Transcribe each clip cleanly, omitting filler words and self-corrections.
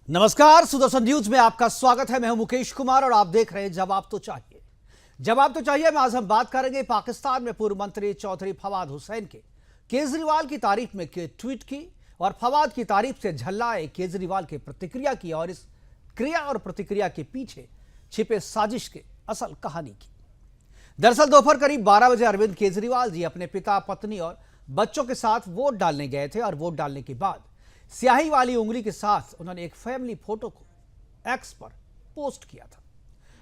नमस्कार, सुदर्शन न्यूज में आपका स्वागत है। मैं हूं मुकेश कुमार और आप देख रहे हैं जवाब तो चाहिए। जवाब तो चाहिए में आज हम बात करेंगे पाकिस्तान में पूर्व मंत्री चौधरी फवाद हुसैन के केजरीवाल की तारीफ में ट्वीट की और फवाद की तारीफ से झल्लाए केजरीवाल की प्रतिक्रिया की और इस क्रिया और प्रतिक्रिया के पीछे छिपे साजिश के असल कहानी की। दरअसल दोपहर करीब 12 बजे अरविंद केजरीवाल जी अपने पिता, पत्नी और बच्चों के साथ वोट डालने गए थे और वोट डालने के बाद स्याही वाली उंगली के साथ उन्होंने एक फैमिली फोटो को एक्स पर पोस्ट किया था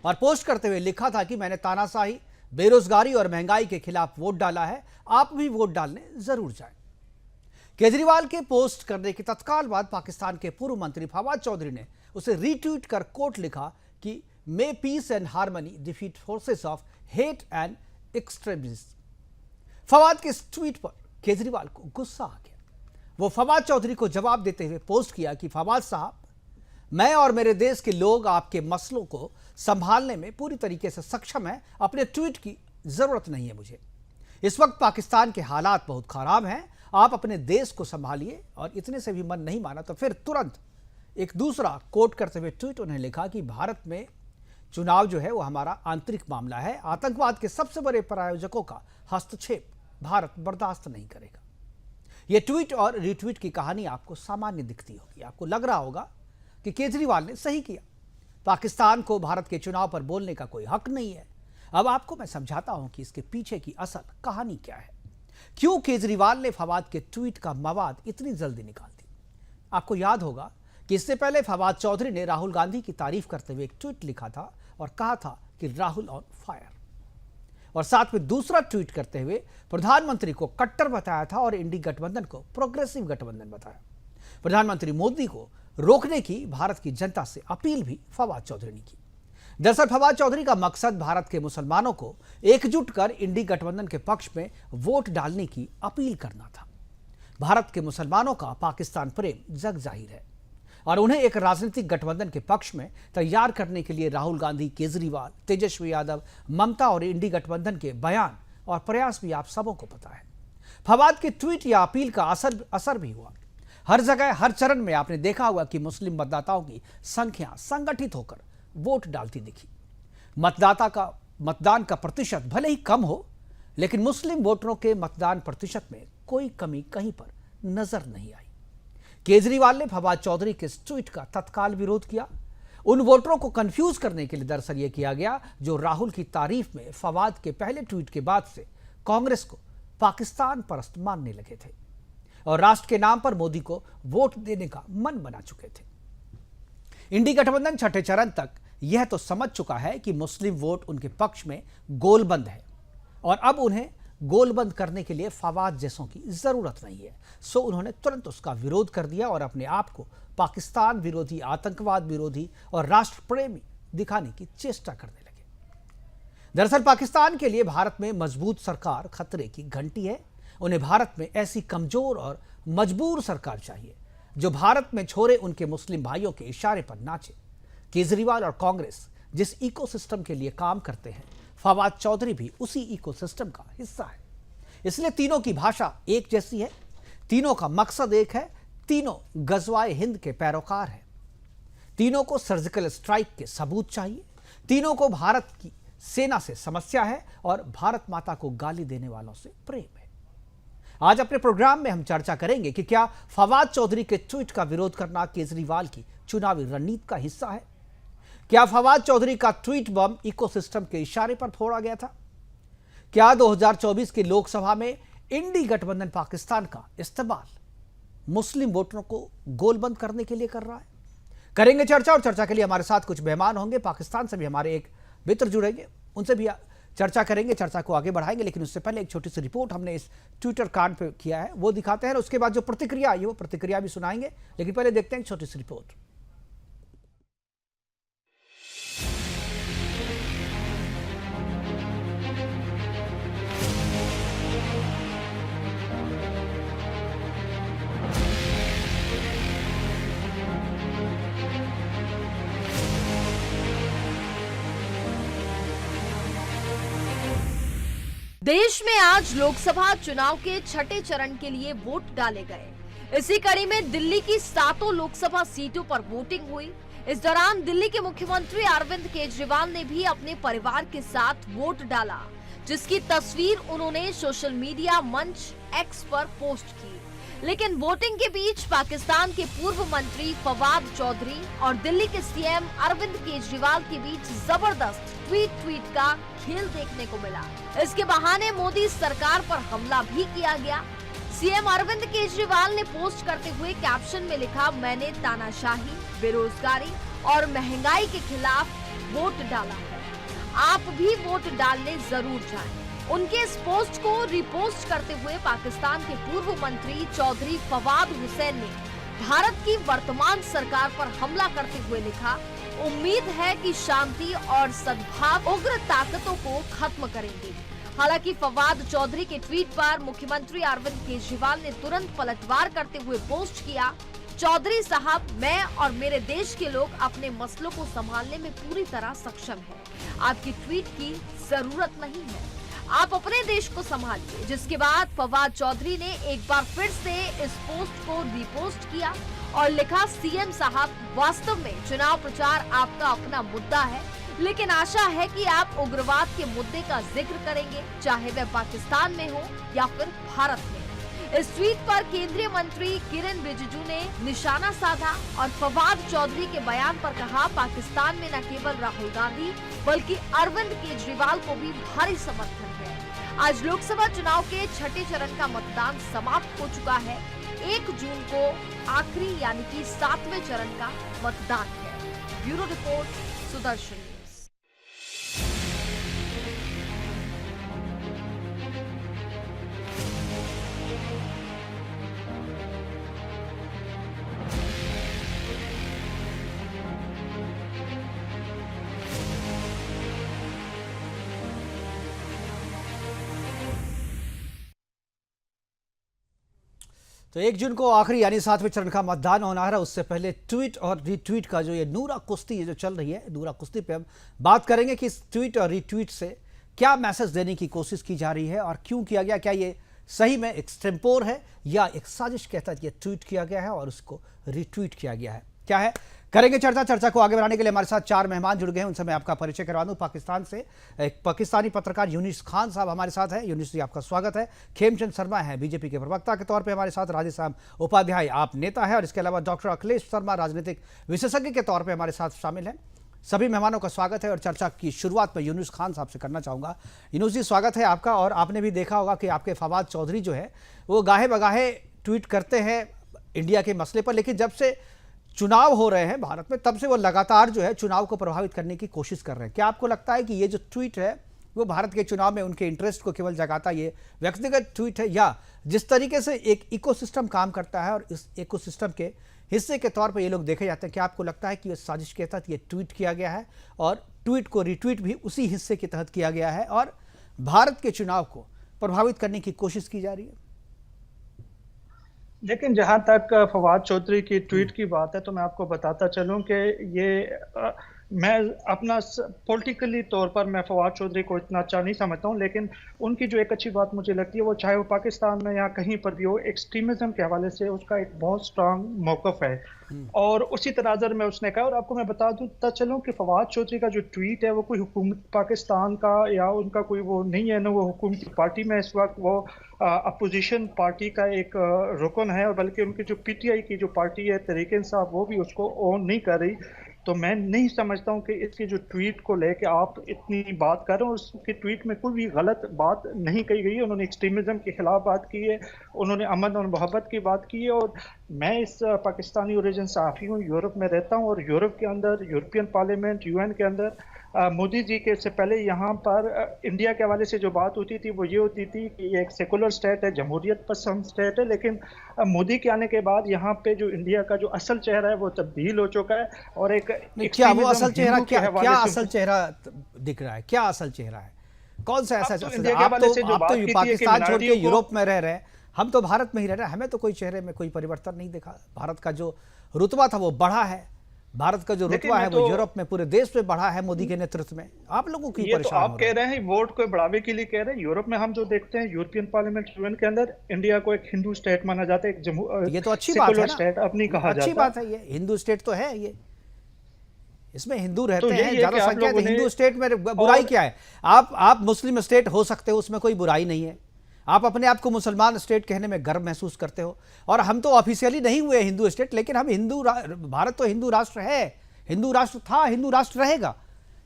और पोस्ट करते हुए लिखा था कि मैंने तानाशाही, बेरोजगारी और महंगाई के खिलाफ वोट डाला है, आप भी वोट डालने जरूर जाएं। केजरीवाल के पोस्ट करने के तत्काल बाद पाकिस्तान के पूर्व मंत्री फवाद चौधरी ने उसे रीट्वीट कर कोट लिखा कि मे piece and harmony defeat forces of hate and extremism. Fawad के इस ट्वीट पर केजरीवाल को गुस्सा आ गया। वो फवाद चौधरी को जवाब देते हुए पोस्ट किया कि फवाद साहब, मैं और मेरे देश के लोग आपके मसलों को संभालने में पूरी तरीके से सक्षम हैं, अपने ट्वीट की जरूरत नहीं है मुझे। इस वक्त पाकिस्तान के हालात बहुत खराब हैं, आप अपने देश को संभालिए। और इतने से भी मन नहीं माना तो फिर तुरंत एक दूसरा कोट करते हुए ट्वीट उन्हें लिखा कि भारत में चुनाव जो है वो हमारा आंतरिक मामला है, आतंकवाद के सबसे बड़े प्रायोजकों का हस्तक्षेप भारत बर्दाश्त नहीं करेगा। यह ट्वीट और रीट्वीट की कहानी आपको सामान्य दिखती होगी, आपको लग रहा होगा कि केजरीवाल ने सही किया, पाकिस्तान को भारत के चुनाव पर बोलने का कोई हक नहीं है। अब आपको मैं समझाता हूं कि इसके पीछे की असल कहानी क्या है, क्यों केजरीवाल ने फवाद के ट्वीट का मवाद इतनी जल्दी निकाल दी। आपको याद होगा कि इससे पहले फवाद चौधरी ने राहुल गांधी की तारीफ करते हुए एक ट्वीट लिखा था और कहा था कि राहुल ऑन फायर, और साथ में दूसरा ट्वीट करते हुए प्रधानमंत्री को कट्टर बताया था और इंडी गठबंधन को प्रोग्रेसिव गठबंधन बताया। प्रधानमंत्री मोदी को रोकने की भारत की जनता से अपील भी फवाद चौधरी ने की। दरअसल फवाद चौधरी का मकसद भारत के मुसलमानों को एकजुट कर इंडी गठबंधन के पक्ष में वोट डालने की अपील करना था। भारत के मुसलमानों का पाकिस्तान प्रेम जग जाहिर है और उन्हें एक राजनीतिक गठबंधन के पक्ष में तैयार करने के लिए राहुल गांधी, केजरीवाल, तेजस्वी यादव, ममता और इंडी गठबंधन के बयान और प्रयास भी आप सबों को पता है। फवाद के ट्वीट या अपील का असर भी हुआ। हर जगह, हर चरण में आपने देखा होगा कि मुस्लिम मतदाताओं की संख्या संगठित होकर वोट डालती दिखी। मतदान का प्रतिशत भले ही कम हो, लेकिन मुस्लिम वोटरों के मतदान प्रतिशत में कोई कमी कहीं पर नजर नहीं आई। केजरीवाल ने फवाद चौधरी के इस ट्वीट का तत्काल विरोध किया। उन वोटरों को कंफ्यूज करने के लिए दरअसल यह किया गया जो राहुल की तारीफ में फवाद के पहले ट्वीट के बाद से कांग्रेस को पाकिस्तान परस्त मानने लगे थे और राष्ट्र के नाम पर मोदी को वोट देने का मन बना चुके थे। इंडी गठबंधन छठे चरण तक यह तो समझ चुका है कि मुस्लिम वोट उनके पक्ष में गोलबंद है और अब उन्हें गोलबंद करने के लिए फवाद जैसों की जरूरत नहीं है। सो उन्होंने तुरंत उसका विरोध कर दिया और अपने आप को पाकिस्तान विरोधी, आतंकवाद विरोधी और राष्ट्र प्रेमी दिखाने की चेष्टा करने लगे। दरअसल पाकिस्तान के लिए भारत में मजबूत सरकार खतरे की घंटी है। उन्हें भारत में ऐसी कमजोर और मजबूर सरकार चाहिए जो भारत में छोरे उनके मुस्लिम भाइयों के इशारे पर नाचे। केजरीवाल और कांग्रेस जिस इकोसिस्टम के लिए काम करते हैं, फवाद चौधरी भी उसी इकोसिस्टम का हिस्सा है। इसलिए तीनों की भाषा एक जैसी है, तीनों का मकसद एक है, तीनों गजवाए हिंद के पैरोकार हैं। तीनों को सर्जिकल स्ट्राइक के सबूत चाहिए, तीनों को भारत की सेना से समस्या है और भारत माता को गाली देने वालों से प्रेम है। आज अपने प्रोग्राम में हम चर्चा करेंगे कि क्या फवाद चौधरी के ट्वीट का विरोध करना केजरीवाल की चुनावी रणनीति का हिस्सा है? क्या फवाद चौधरी का ट्वीट बम इकोसिस्टम के इशारे पर फोड़ा गया था? क्या 2024 की लोकसभा में इंडी गठबंधन पाकिस्तान का इस्तेमाल मुस्लिम वोटरों को गोलबंद करने के लिए कर रहा है? करेंगे चर्चा और चर्चा के लिए हमारे साथ कुछ मेहमान होंगे। पाकिस्तान से भी हमारे एक मित्र जुड़ेंगे, उनसे भी चर्चा करेंगे, चर्चा को आगे बढ़ाएंगे। लेकिन उससे पहले एक छोटी सी रिपोर्ट हमने इस ट्विटर कांड पे किया है, वो दिखाते हैं। उसके बाद जो प्रतिक्रिया आई है वो प्रतिक्रिया भी सुनाएंगे। लेकिन पहले देखते हैं एक छोटी सी रिपोर्ट। देश में आज लोकसभा चुनाव के छठे चरण के लिए वोट डाले गए। इसी कड़ी में दिल्ली की 7 लोकसभा सीटों पर वोटिंग हुई। इस दौरान दिल्ली के मुख्यमंत्री अरविंद केजरीवाल ने भी अपने परिवार के साथ वोट डाला, जिसकी तस्वीर उन्होंने सोशल मीडिया मंच एक्स पर पोस्ट की। लेकिन वोटिंग के बीच पाकिस्तान के पूर्व मंत्री फवाद चौधरी और दिल्ली के सीएम अरविंद केजरीवाल के बीच जबरदस्त ट्वीट का खेल देखने को मिला। इसके बहाने मोदी सरकार पर हमला भी किया गया। सीएम अरविंद केजरीवाल ने पोस्ट करते हुए कैप्शन में लिखा, मैंने तानाशाही, बेरोजगारी और महंगाई के खिलाफ वोट डाला है, आप भी वोट डालने जरूर जाएं। उनके इस पोस्ट को रिपोस्ट करते हुए पाकिस्तान के पूर्व मंत्री चौधरी फवाद हुसैन ने भारत की वर्तमान सरकार पर हमला करते हुए लिखा, उम्मीद है कि शांति और सद्भाव उग्र ताकतों को खत्म करेंगे। हालांकि फवाद चौधरी के ट्वीट पर मुख्यमंत्री अरविंद केजरीवाल ने तुरंत पलटवार करते हुए पोस्ट किया, चौधरी साहब, मैं और मेरे देश के लोग अपने मसलों को संभालने में पूरी तरह सक्षम हैं। आपकी ट्वीट की जरूरत नहीं है, आप अपने देश को संभालिए। जिसके बाद फवाद चौधरी ने एक बार फिर से इस पोस्ट को रीपोस्ट किया और लिखा, सीएम साहब, वास्तव में चुनाव प्रचार आपका अपना मुद्दा है, लेकिन आशा है कि आप उग्रवाद के मुद्दे का जिक्र करेंगे, चाहे वह पाकिस्तान में हो या फिर भारत में। इस ट्वीट पर केंद्रीय मंत्री किरण रिजिजू ने निशाना साधा और फवाद चौधरी के बयान पर कहा, पाकिस्तान में न केवल राहुल गांधी बल्कि अरविंद केजरीवाल को भी भारी समर्थन है। आज लोकसभा चुनाव के छठे चरण का मतदान समाप्त हो चुका है। 1 जून को आखिरी यानी कि 7वें चरण का मतदान है। Bureau report, Sudarshan news. तो 1 जून को आखिरी यानी 7वें चरण का मतदान होना है। उससे पहले ट्वीट और रीट्वीट का जो ये नूरा कुश्ती जो चल रही है, नूरा कुश्ती पे हम बात करेंगे कि इस ट्वीट और रीट्वीट से क्या मैसेज देने की कोशिश की जा रही है और क्यों किया गया। क्या ये सही में एक्सटेम्पोर है या एक साजिश के तहत ये ट्वीट किया गया है और उसको रीट्वीट किया गया है, क्या है, करेंगे चर्चा को आगे बढ़ाने के लिए हमारे साथ 4 मेहमान जुड़ गए हैं। उनसे मैं आपका परिचय करवा दूं। पाकिस्तान से एक पाकिस्तानी पत्रकार यूनिस खान साहब हमारे साथ हैं। यूनिस जी, आपका स्वागत है। खेमचंद शर्मा हैं बीजेपी के प्रवक्ता के तौर पे हमारे साथ। राधेश्याम उपाध्याय, आप नेता हैं। और इसके अलावा डॉक्टर अखिलेश शर्मा राजनीतिक विशेषज्ञ के तौर पर हमारे साथ शामिल हैं। सभी मेहमानों का स्वागत है और चर्चा की शुरुआत में यूनुस खान साहब से करना चाहूँगा। यूनुस जी, स्वागत है आपका। और आपने भी देखा होगा कि आपके फवाद चौधरी जो है वो गाहे बगाहे ट्वीट करते हैं इंडिया के मसले पर, लेकिन जब से चुनाव हो रहे हैं भारत में तब से वो लगातार जो है चुनाव को प्रभावित करने की कोशिश कर रहे हैं। क्या आपको लगता है कि ये जो ट्वीट है वो भारत के चुनाव में उनके इंटरेस्ट को केवल जगाता ये व्यक्तिगत ट्वीट है, या जिस तरीके से एक इकोसिस्टम काम करता है और इस इकोसिस्टम के हिस्से के तौर पर ये लोग देखे जाते हैं, क्या आपको लगता है कि ये साजिश के तहत ये ट्वीट किया गया है और ट्वीट को रिट्वीट भी उसी हिस्से के तहत किया गया है और भारत के चुनाव को प्रभावित करने की कोशिश की जा रही है? लेकिन जहां तक फवाद चौधरी की ट्वीट की बात है तो मैं आपको बताता चलूं कि ये मैं अपना पॉलिटिकली तौर पर मैं फवाद चौधरी को इतना अच्छा नहीं समझता हूं, लेकिन उनकी जो एक अच्छी बात मुझे लगती है वो चाहे वो पाकिस्तान में या कहीं पर भी हो, एक्सट्रीमिज्म के हवाले से उसका एक बहुत स्ट्रांग मौक़िफ़ है। और उसी तनाज़र में उसने कहा, और आपको मैं बता दूं चलूं कि फवाद चौधरी का जो ट्वीट है वो कोई हुकूमत पाकिस्तान का या उनका कोई वो नहीं है, ना वो हुकूमती पार्टी में इस वक्त वो अपोजिशन पार्टी का एक रुकन है, और बल्कि उनकी जो पीटीआई की जो पार्टी है तहरीक इंसाफ वो भी उसको ओन नहीं कर रही। तो मैं नहीं समझता हूं कि इसकी जो ट्वीट को लेके आप इतनी बात कर रहे हो, उसके ट्वीट में कोई भी गलत बात नहीं कही गई है। उन्होंने एक्सट्रीमिज्म के खिलाफ बात की है, उन्होंने अमन और मोहब्बत की बात की है। और मैं इस पाकिस्तानी ओरिजिन सहाफ़ी हूँ, यूरोप में रहता हूँ, और यूरोप के अंदर यूरोपियन पार्लियामेंट यूएन के अंदर मोदी जी के से पहले यहाँ पर इंडिया के हवाले से जो बात होती थी वो ये होती थी कि ये एक सेकुलर स्टेट है, जमहूरियत पसंद स्टेट है, लेकिन मोदी के आने के बाद यहाँ पे जो इंडिया का जो असल चेहरा है वो तब्दील हो चुका है। और एक क्या वो असल चेहरा, क्या असल चेहरा दिख रहा है? क्या असल चेहरा है? कौन सा ऐसा? आप तो पाकिस्तान छोड़ के यूरोप में रह रहे हैं, हम तो भारत में ही रह रहे हैं, हमें तो कोई चेहरे में कोई परिवर्तन नहीं दिखा। भारत का जो रुतबा था वो बढ़ा है, भारत का जो रुतबा है वो यूरोप में पूरे देश में बढ़ा है मोदी के नेतृत्व में। आप लोगों की ये तो आप कह रहे हैं वोट को बढ़ावे के लिए कह रहे हैं। यूरोप में हम जो देखते हैं यूरोपियन पार्लियामेंट यूनियन के अंदर इंडिया को एक हिंदू स्टेट माना जाता है, एक ये तो अच्छी बात है ना, स्टेट अपनी कहा जाता है। अच्छी बात है, ये हिंदू स्टेट तो है, ये इसमें हिंदू रहते तो हैं ज्यादा संख्या में। हिंदू स्टेट में बुराई क्या है? आप मुस्लिम स्टेट हो सकते हो, उसमें कोई बुराई नहीं है। आप अपने आप को मुसलमान स्टेट कहने में गर्व महसूस करते हो। और हम तो ऑफिशियली नहीं हुए हिंदू स्टेट, लेकिन हम भारत तो हिंदू राष्ट्र है, हिंदू राष्ट्र था, हिंदू राष्ट्र रहेगा।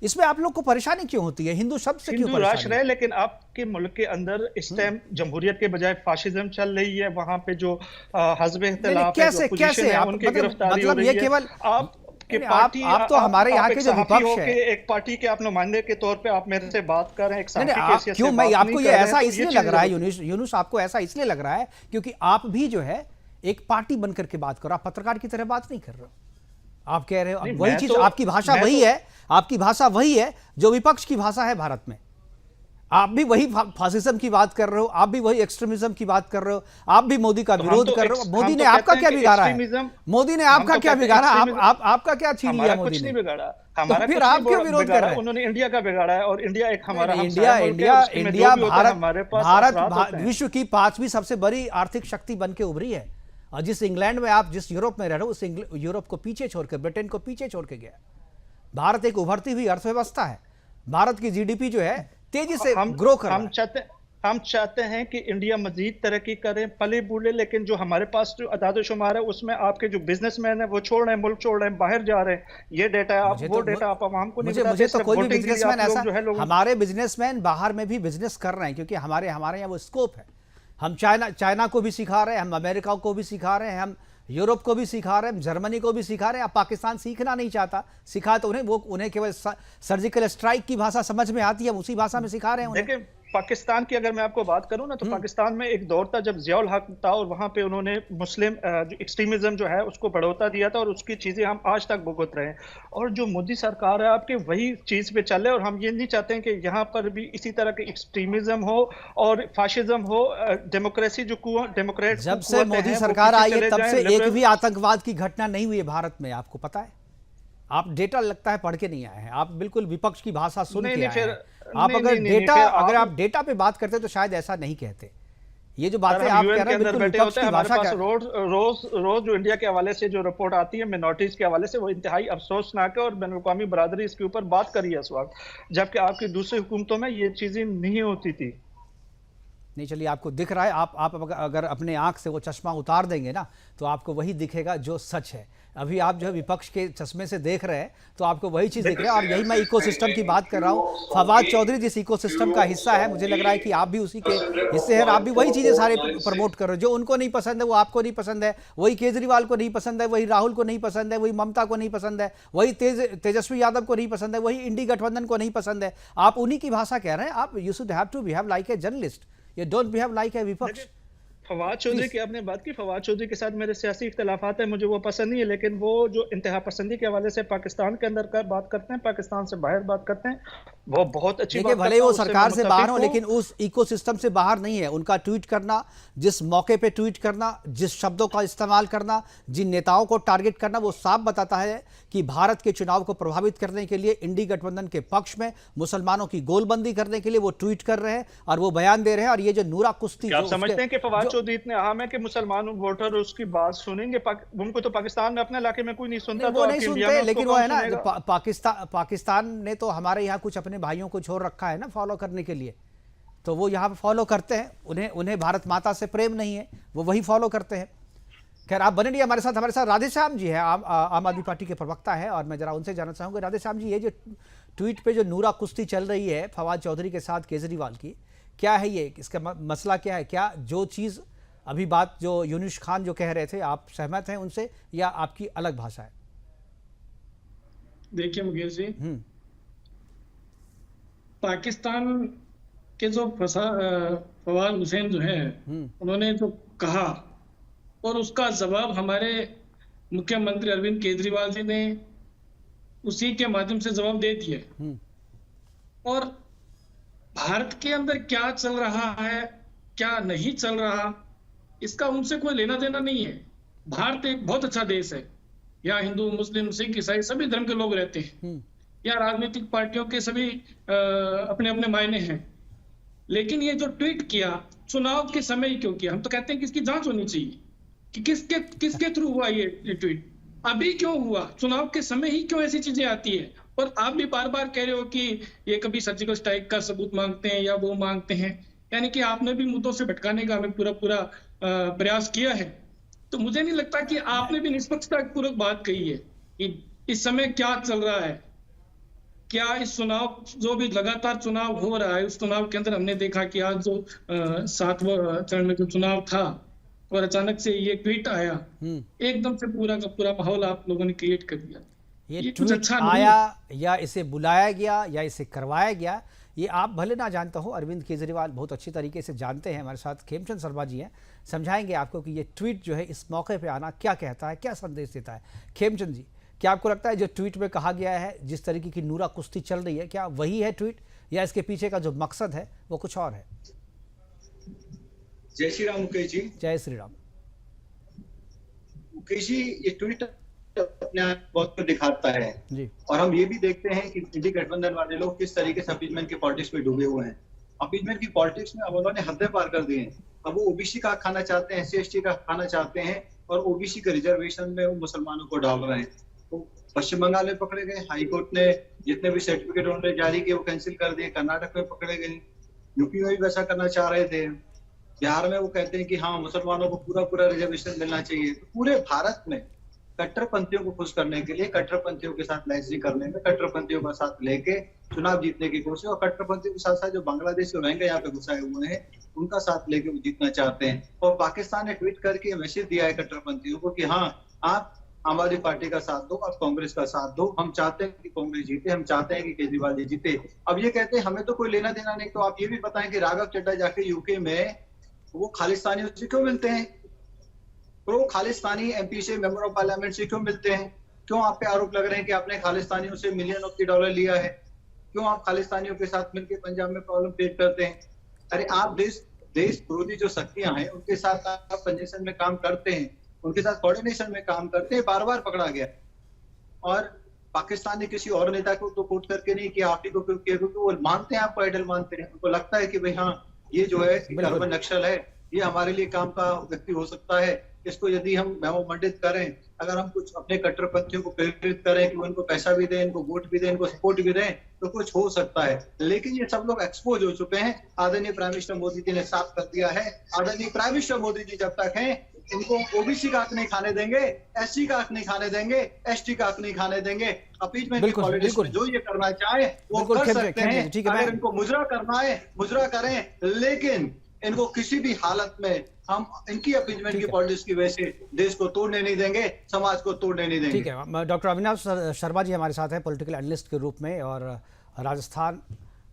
इसमें आप लोग को परेशानी क्यों होती है? हिंदू शब्द से क्यों हिंदू राष्ट्र है, लेकिन आपके मुल्क के अंदर इस टाइम जमहूरियत के बजाय फाशिज्म चल रही है। वहां पे जो हस्ब इख्तिलाफ है, जो अपोजिशन है, उनकी गिरफ्तारी हो रही है। केवल आप तो हमारे यहाँ के जो विपक्ष है, एक पार्टी के आप नुमाइंदे के तौर पे आप मेरे से बात कर रहे हैं, एक साथी की हैसियत से क्यों? मैं आपको ये ऐसा तो इसलिए लग रहा है यूनुस, आपको ऐसा इसलिए लग रहा है क्योंकि आप भी जो है एक पार्टी बनकर के बात करो, आप पत्रकार की तरह बात नहीं कर रहे हो। आप कह रहे हो वही चीज, आपकी भाषा वही है, आपकी भाषा वही है जो विपक्ष की भाषा है भारत में। आप भी वही फासिज्म की बात कर रहे हो, आप भी वही एक्सट्रीमिज्म की बात कर रहे हो, आप भी मोदी का विरोध कर रहे हो। मोदी ने आपका क्या बिगाड़ा है? मोदी ने आपका क्या बिगाड़ा? आपका क्या छीन लिया मोदी ने? हमारा फिर आप क्यों विरोध कर रहे हैं? उन्होंने इंडिया का बिगाड़ा है, और इंडिया एक हमारा इंडिया भारत विश्व की 5वीं सबसे बड़ी आर्थिक शक्ति बन के उभरी है। और जिस इंग्लैंड में आप जिस यूरोप में रह रहे हो, उस यूरोप को पीछे छोड़कर, ब्रिटेन को पीछे छोड़ के गया। भारत एक उभरती हुई अर्थव्यवस्था है। भारत की जीडीपी जो है तेजी से ग्रो कर रहा है। हम चाहते हैं कि इंडिया मजीद तरक्की करे, पले बूले, लेकिन जो हमारे पास जो अदाद-ओ-शुमार है उसमें आपके जो बिजनेसमैन है वो छोड़ रहे हैं, मुल्क छोड़ रहे हैं, बाहर जा रहे हैं। ये डेटा है, आप वो डेटा आप आवाम को नहीं बताते। मुझे तो कोई भी बिजनेसमैन ऐसा, हमारे बिजनेसमैन बाहर में भी बिजनेस कर रहे हैं, क्योंकि हमारे यहाँ वो स्कोप है। हम चाइना को भी सिखा रहे हैं, हम अमेरिका को भी सिखा रहे हैं, हम यूरोप को भी सिखा रहे हैं, जर्मनी को भी सिखा रहे हैं। अब पाकिस्तान सीखना नहीं चाहता, सिखा तो उन्हें केवल सर्जिकल स्ट्राइक की भाषा समझ में आती है, उसी भाषा में सिखा रहे हैं उन्हें। देखिए पाकिस्तान की अगर मैं आपको बात करूं ना, तो पाकिस्तान में एक दौर था जब जियाउल हक था, और वहां पे उन्होंने मुस्लिम एक्सट्रीमिज्म जो है उसको बढ़ोतरा दिया था, और उसकी चीजें हम आज तक भुगत रहे हैं। और जो मोदी सरकार है आपके वही चीज पे चले, और हम ये नहीं चाहते हैं कि यहाँ पर भी इसी तरह के एक्सट्रीमिज्म हो और फाशिज्म हो। डेमोक्रेसी जो डेमोक्रेट जब से मोदी सरकार आई है तब से एक भी आतंकवाद की घटना नहीं हुई है भारत में, आपको पता है? आप डेटा लगता है पढ़ के नहीं आए हैं, आप बिल्कुल विपक्ष की भाषा सुन के आए हैं। आप अगर आप डेटा पे बात करते तो शायद ऐसा नहीं कहते। ये जो बातें आप कह रहे हैं बिल्कुल विपक्ष की भाषा का। रोज जो इंडिया के हवाले से जो रिपोर्ट आती है मिनॉरिटीज के हवाले से, वो इंतहाई अफसोसनाक है, और बैनुल अक़वामी बरादरी इसके ऊपर बात करी है इस वक्त, जबकि आपकी दूसरी हुकूमतों में ये चीजें नहीं होती थी। नहीं, चलिए आपको दिख रहा है। आप अगर अपने आंख से वो चश्मा उतार देंगे ना, तो आपको वही दिखेगा जो सच है। अभी आप जो है विपक्ष के चश्मे से देख रहे हैं, तो आपको वही चीज दिख रहा है। और यही मैं इकोसिस्टम की बात कर रहा हूँ। फवाद चौधरी जिस इकोसिस्टम का हिस्सा है, मुझे लग रहा है कि आप भी उसी के हिस्से हैं। आप भी वही चीजें सारे प्रमोट कर रहे हो। जो उनको नहीं पसंद है वो आपको नहीं पसंद है, वही केजरीवाल को नहीं पसंद है, वही राहुल को नहीं पसंद है, वही ममता को नहीं पसंद है, वही तेजस्वी यादव को नहीं पसंद है, वही इंडी गठबंधन को नहीं पसंद है। आप उन्हीं की भाषा कह रहे हैं। आप you should have to behave like a journalist, you don't behave like a विपक्ष। फवाद चौधरी की आपने बात की, फवाद चौधरी के साथ मेरे सियासी इख्तिलाफात है, मुझे वो पसंद नहीं है, लेकिन वो जो इंतहा पसंदी के हवाले से पाकिस्तान के अंदर का बात करते हैं, पाकिस्तान से बाहर बात करते हैं, वो बहुत अच्छी बात। भले वो सरकार से बाहर हो, लेकिन उस इकोसिस्टम से बाहर नहीं है। उनका ट्वीट करना, जिस मौके पे ट्वीट करना, जिस शब्दों का इस्तेमाल करना, जिन नेताओं को टारगेट करना, वो साफ बताता है कि भारत के चुनाव को प्रभावित करने के लिए, इंडी गठबंधन के पक्ष में, मुसलमानों की गोलबंदी करने के लिए वो ट्वीट कर रहे हैं और वो बयान दे रहे हैं। और ये जो नूरा कुश्ती, आप समझते हैं कि फवाद चौधरी इतने अहम है कि मुसलमान वोटर उसकी बात सुनेंगे? उनको तो पाकिस्तान में अपने इलाके में कोई नहीं सुनता, वो नहीं सुनते। लेकिन वो है ना, पाकिस्तान ने तो हमारे यहाँ कुछ अपने भाइयों को छोड़ रखा है ना फॉलो करने के लिए, तो वो यहाँ पे फॉलो करते हैं। उन्हें भारत माता से प्रेम नहीं है, वो वही फॉलो करते हैं। खैर, आप बने रहिए हमारे साथ राधेश्याम जी है, आम आदमी पार्टी के प्रवक्ता है, और मैं जरा उनसे जानना चाहूंगा। राधेश्याम जी, ये जो ट्वीट पे जो नूरा कुश्ती चल रही है फवाद चौधरी के साथ केजरीवाल की, क्या है ये? इसका मसला क्या है? क्या जो चीज़ अभी बात जो यूनुस खान जो कह रहे थे, आप सहमत हैं उनसे या आपकी अलग भाषा है? देखिए मुकेश जी, पाकिस्तान के जो फवाद हुसैन जो है, उन्होंने जो कहा और उसका जवाब हमारे मुख्यमंत्री अरविंद केजरीवाल जी ने उसी के माध्यम से जवाब दे दिए। और भारत के अंदर क्या चल रहा है, क्या नहीं चल रहा, इसका उनसे कोई लेना देना नहीं है। भारत एक बहुत अच्छा देश है, यहाँ हिंदू, मुस्लिम, सिख, ईसाई सभी धर्म के लोग रहते हैं। यहाँ राजनीतिक पार्टियों के सभी अपने अपने मायने हैं। लेकिन ये जो ट्वीट किया, चुनाव के समय ही क्यों किया? हम तो कहते हैं कि इसकी जांच होनी चाहिए कि किसके थ्रू हुआ ये ट्वीट, अभी क्यों हुआ, चुनाव के समय ही क्यों ऐसी चीजें आती है? और आप भी बार बार कह रहे हो कि ये कभी सर्जिकल स्ट्राइक का सबूत मांगते हैं या वो मांगते हैं, यानी कि आपने भी मुद्दों से भटकाने का हमें पूरा प्रयास किया है। तो मुझे नहीं लगता कि आपने भी निष्पक्षता पूर्वक बात कही है कि इस समय क्या चल रहा है। क्या इस चुनाव, जो भी लगातार चुनाव हो रहा है, उस चुनाव के अंदर हमने देखा कि आज जो 7वां चरण में जो चुनाव था और अचानक से ये ट्वीट आया, एकदम से पूरा का पूरा माहौल आप लोगों ने क्रिएट कर दिया। ये कुछ अच्छा आया या इसे बुलाया गया या इसे करवाया गया, ये आप भले ना जानता हो, अरविंद केजरीवाल बहुत अच्छी तरीके से जानते हैं। हमारे साथ खेमचंद शर्मा जी हैं, समझाएंगे आपको कि ये ट्वीट जो है इस मौके पे आना क्या कहता है, क्या संदेश देता है। खेमचंद जी, क्या आपको लगता है जो ट्वीट में कहा गया है, जिस तरीके की नूरा कुश्ती चल रही है, क्या वही है ट्वीट या इसके पीछे का जो मकसद है वो कुछ और है? जय श्री राम मुकेश जी। जय श्री राम मुकेश जी, ये ट्वीट अपने आप बहुत कुछ दिखाता है जी। और हम ये भी देखते हैं कि इंडी गठबंधन वाले लोग किस तरीके से अपीजमेंट की पॉलिटिक्स में डूबे हुए हैं। अपीजमेंट की पॉलिटिक्स में अब उन्होंने हदें पार कर दी हैं। अब वो ओबीसी का खाना चाहते हैं, SC/ST का खाना चाहते हैं और ओबीसी के रिजर्वेशन में वो मुसलमानों को डाल रहे हैं। तो पश्चिम बंगाल में पकड़े गए, हाईकोर्ट ने जितने भी सर्टिफिकेट उन्होंने जारी किए वो कैंसिल कर दिए। कर्नाटक में पकड़े गए, यूपी में भी वैसा करना चाह रहे थे। बिहार में वो कहते हैं कि हाँ मुसलमानों को पूरा रिजर्वेशन मिलना चाहिए। तो पूरे भारत में कट्टरपंथियों को खुश करने के लिए, कट्टरपंथियों के साथ लैसी करने में, कट्टरपंथियों का साथ लेके चुनाव जीतने की कोशिश, और कट्टरपंथियों के साथ साथ जो बांग्लादेश के रोहिंग्या यहाँ पे घुसाए हुए हैं उनका साथ लेके वो जीतना चाहते हैं। और पाकिस्तान ने ट्वीट करके मैसेज दिया है कट्टरपंथियों को कि हाँ आप आम आदमी पार्टी का साथ दो, आप कांग्रेस का साथ दो, हम चाहते हैं कि कांग्रेस जीते, हम चाहते हैं कि केजरीवाल जी जीते। अब ये कहते हैं हमें तो कोई लेना देना नहीं। तो आप ये भी बताएं कि राघव चड्ढा जाके यूके में वो खालिस्तानियों से क्यों मिलते हैं? प्रो खालिस्तानी MP से, मेंबर ऑफ पार्लियामेंट से क्यों मिलते हैं? क्यों आप पे आरोप लग रहे हैं कि आपने खालिस्तानियों से मिलियन ऑफ $लिया है? क्यों आप खालिस्तानियों के साथ मिलकर पंजाब में प्रॉब्लम क्रिएट करते हैं? अरे आप देश विरोधी जो शक्तियां हैं उनके साथ आप कंजेशन में काम करते हैं, उनके साथ कोऑर्डिनेशन में काम करते हैं। बार बार पकड़ा गया और पाकिस्तान ने किसी और नेता को तो कोट करके नहीं किया, आप ही को क्यों किया? क्योंकि वो मानते हैं, आपको आइडल मानते हैं। उनको लगता है कि भाई हाँ ये जो है अर्बन नक्सल है, ये हमारे लिए काम का व्यक्ति हो सकता है। इसको यदि हम मंडित करें, अगर हम कुछ अपने कट्टरपंथियों को प्रेरित करें कि उनको पैसा भी दें, इनको वोट भी दें, इनको सपोर्ट भी दें, तो कुछ हो सकता है। लेकिन ये सब लोग एक्सपोज हो चुके हैं। आदरणीय प्राइम मिनिस्टर मोदी जी ने साफ कर दिया है। आदरणीय प्राइम मिनिस्टर मोदी जी जब तक हैं इनको ओबीसी का हक नहीं खाने देंगे, SC का हक नहीं खाने देंगे, ST का हक नहीं खाने देंगे। अपीजमेंट की पॉलिटिक्स में जो ये करना चाहे वो कर सकते हैं। अगर इनको मुजरा करना है मुजरा करें, लेकिन इनको किसी भी हालत में हम इनकी अपीजमेंट की पॉलिटिक्स की वजह से देश को तोड़ने नहीं देंगे, समाज को तोड़ने नहीं देंगे। ठीक है, डॉक्टर अविनाश शर्मा जी हमारे साथ हैं पॉलिटिकल एनालिस्ट के रूप में, और राजस्थान,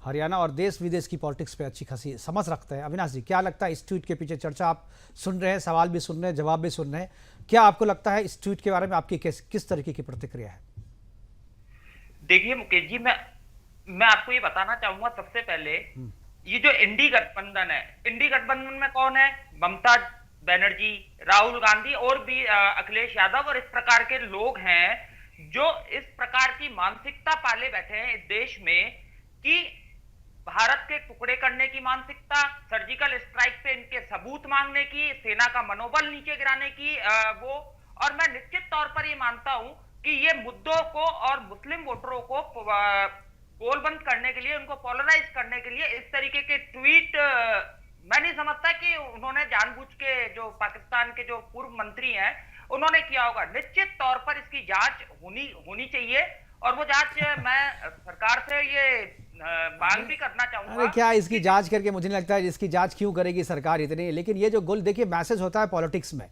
हरियाणा और देश विदेश की पॉलिटिक्स पे अच्छी खासी समझ रखते हैं। अविनाश जी, क्या लगता है इस ट्वीट के पीछे चर्चा आप सुन रहे हैं, सवाल भी सुन रहे हैं, जवाब भी सुन रहे हैं, क्या आपको लगता है इस ट्वीट के बारे में आपकी किस तरीके की प्रतिक्रिया है? देखिए मुकेश जी, मैं आपको ये बताना चाहूंगा, सबसे पहले ये जो इंडी गठबंधन है, इंडी गठबंधन में कौन है? ममता बनर्जी, राहुल गांधी और भी अखिलेश यादव और इस प्रकार के लोग हैं जो इस प्रकार की मानसिकता पाले बैठे हैं इस देश में कि भारत के टुकड़े करने की मानसिकता, सर्जिकल स्ट्राइक पे इनके सबूत मांगने की, सेना का मनोबल नीचे गिराने की और मैं निश्चित तौर पर ये मानता हूं कि ये मुद्दों को और मुस्लिम वोटरों को गोलबंद करने के लिए, उनको पोलराइज करने के लिए इस तरीके के ट्वीट, मैं नहीं समझता कि उन्होंने जानबूझ के, जो पाकिस्तान के जो पूर्व मंत्री हैं उन्होंने किया होगा। निश्चित तौर पर इसकी जांच होनी चाहिए और वो जांच मैं सरकार से ये मांग भी करना चाहूंगा। अरे क्या इसकी जांच करके, मुझे नहीं लगता है इसकी जांच क्यों करेगी सरकार इतनी। लेकिन ये जो गोल, देखिए मैसेज होता है पॉलिटिक्स में,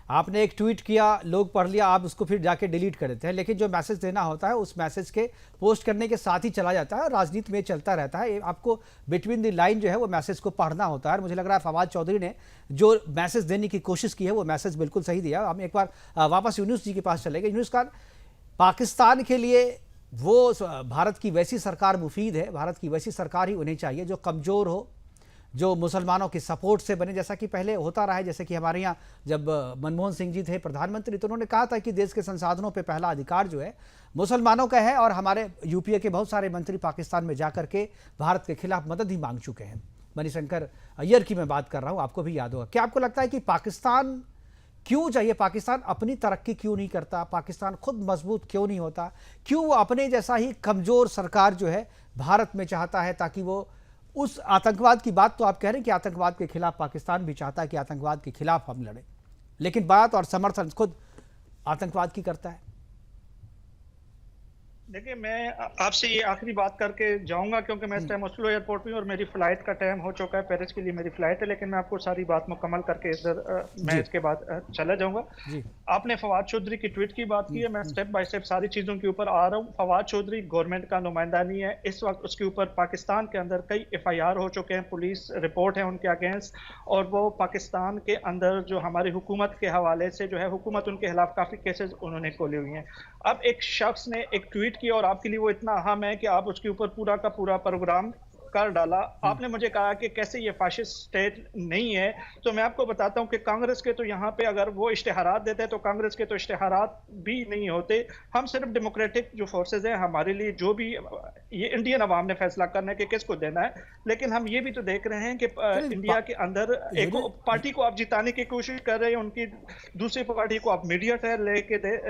आपने एक ट्वीट किया, लोग पढ़ लिया, आप उसको फिर जाके डिलीट कर देते हैं, लेकिन जो मैसेज देना होता है उस मैसेज के पोस्ट करने के साथ ही चला जाता है। राजनीति में चलता रहता है, आपको बिटवीन द लाइन जो है वो मैसेज को पढ़ना होता है। मुझे लग रहा है फवाद चौधरी ने जो मैसेज देने की कोशिश की है वो मैसेज बिल्कुल सही दिया। हम एक बार वापस यूनुस जी के पास चले गए। यूनुस खान, पाकिस्तान के लिए वो भारत की वैसी सरकार मुफीद है, भारत की वैसी सरकार ही उन्हें चाहिए जो कमज़ोर हो, जो मुसलमानों की सपोर्ट से बने, जैसा कि पहले होता रहा है। जैसे कि हमारे यहाँ जब मनमोहन सिंह जी थे प्रधानमंत्री, तो उन्होंने कहा था कि देश के संसाधनों पे पहला अधिकार जो है मुसलमानों का है, और हमारे यूपीए के बहुत सारे मंत्री पाकिस्तान में जाकर के भारत के खिलाफ मदद ही मांग चुके हैं। मणिशंकर अय्यर की मैं बात कर रहा हूँ, आपको भी याद होगा। क्या आपको लगता है कि पाकिस्तान क्यों चाहिए? पाकिस्तान अपनी तरक्की क्यों नहीं करता? पाकिस्तान खुद मजबूत क्यों नहीं होता? क्यों वो अपने जैसा ही कमजोर सरकार जो है भारत में चाहता है, ताकि वो उस आतंकवाद की बात तो आप कह रहे हैं कि आतंकवाद के खिलाफ पाकिस्तान भी चाहता है कि आतंकवाद के खिलाफ हम लड़ें, लेकिन बात और समर्थन खुद आतंकवाद की करता है। देखिए, मैं आपसे ये आखिरी बात करके जाऊंगा, क्योंकि मैं इस टाइम ओस्लो एयरपोर्ट में, और मेरी फ्लाइट का टाइम हो चुका है, पेरिस के लिए मेरी फ्लाइट है। लेकिन मैं आपको सारी बात मुकम्मल करके इधर मैं इसके बाद चला जाऊंगा। आपने फवाद चौधरी की ट्वीट की बात की है, मैं स्टेप बाय स्टेप सारी चीजों के ऊपर आ रहा हूँ। फवाद चौधरी गवर्नमेंट का नुमाइंदा नहीं है इस वक्त। उसके ऊपर पाकिस्तान के अंदर कई FIR हो चुके हैं, पुलिस रिपोर्ट है उनके अगेंस्ट, और वो पाकिस्तान के अंदर जो हमारी हुकूमत के हवाले से जो है, हुकूमत उनके खिलाफ काफी केसेस उन्होंने खोले हुए हैं। अब एक शख्स ने एक ट्वीट किया और आपके लिए वो इतना अहम है कि आप उसके ऊपर पूरा का पूरा प्रोग्राम कर डाला। आपने मुझे कहा कि कैसे ये फाशिस्ट स्टेट नहीं है, तो मैं आपको बताता हूं कि कांग्रेस के तो यहाँ पे अगर वो इश्तिहारात देते हैं तो कांग्रेस के तो इश्तिहारात भी नहीं होते। हम सिर्फ डेमोक्रेटिक जो फोर्सेज हैं, हमारे लिए जो भी ये इंडियन अवाम ने फैसला करना है कि किसको देना है। लेकिन हम ये भी तो देख रहे हैं कि इंडिया के अंदर एक पार्टी को आप जिताने की कोशिश कर रहे हैं, उनकी दूसरी पार्टी को आप मीडिया टायर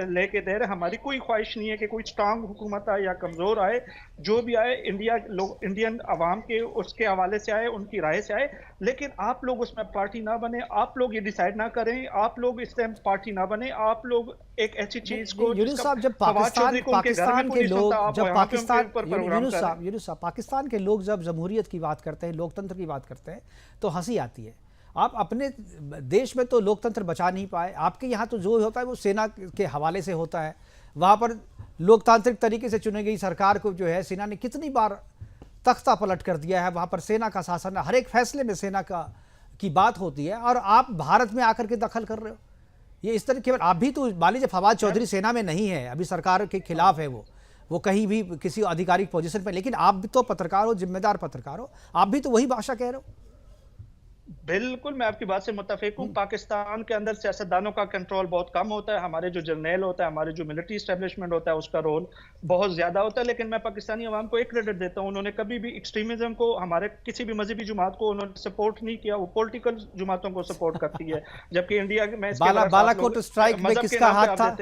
लेके दे रहे। हमारी कोई ख्वाहिश नहीं है कि कोई स्ट्रांग हुकूमत आए या कमजोर आए, जो भी आए इंडियन अवाम के उसके हवाले से आए, उनकी राय से आए। लेकिन आप लोग उसमें पार्टी ना बने, आप लोग ये डिसाइड ना करें, आप लोग इस टाइम पार्टी ना बने। आप लोग एक ऐसी चीज को, यूनुस साहब, जब पाकिस्तान के लोग, जब पाकिस्तान के लोग जब जमहूरियत की बात करते हैं, लोकतंत्र की बात करते हैं, तो हंसी आती है। आप अपने देश में तो लोकतंत्र बचा नहीं पाए। आपके यहाँ तो जो होता है वो सेना के हवाले से होता है। वहाँ पर लोकतांत्रिक तरीके से चुनी गई सरकार को जो है सेना ने कितनी बार तख्ता पलट कर दिया है। वहाँ पर सेना का शासन, हर एक फैसले में सेना की बात होती है, और आप भारत में आकर के दखल कर रहे हो। ये इस तरह केवल आप भी तो मान लीजिए फवाद चौधरी सेना में नहीं है, अभी सरकार के खिलाफ है, वो कहीं भी किसी आधिकारिक पोजीशन पर, लेकिन आप भी तो पत्रकार हो, जिम्मेदार पत्रकार हो, आप भी तो वही भाषा कह रहे हो। बिल्कुल, मैं आपकी बात से मुत्तफिक हूँ। पाकिस्तान के अंदर सियासतदानों का कंट्रोल बहुत कम होता है। हमारे जो जर्नैल होता है, हमारे जो मिलिट्री एस्टेब्लिशमेंट होता है, उसका रोल बहुत ज्यादा होता है। लेकिन मैं पाकिस्तानी अवाम को एक क्रेडिट देता हूँ, उन्होंने कभी भी एक्सट्रीमिज्म को, हमारे किसी भी मजहबी जुमात को उन्होंने सपोर्ट नहीं किया। वो पॉलिटिकल जुमातों को सपोर्ट करती है। जबकि इंडिया में बालाकोट स्ट्राइक में किसका हाथ था?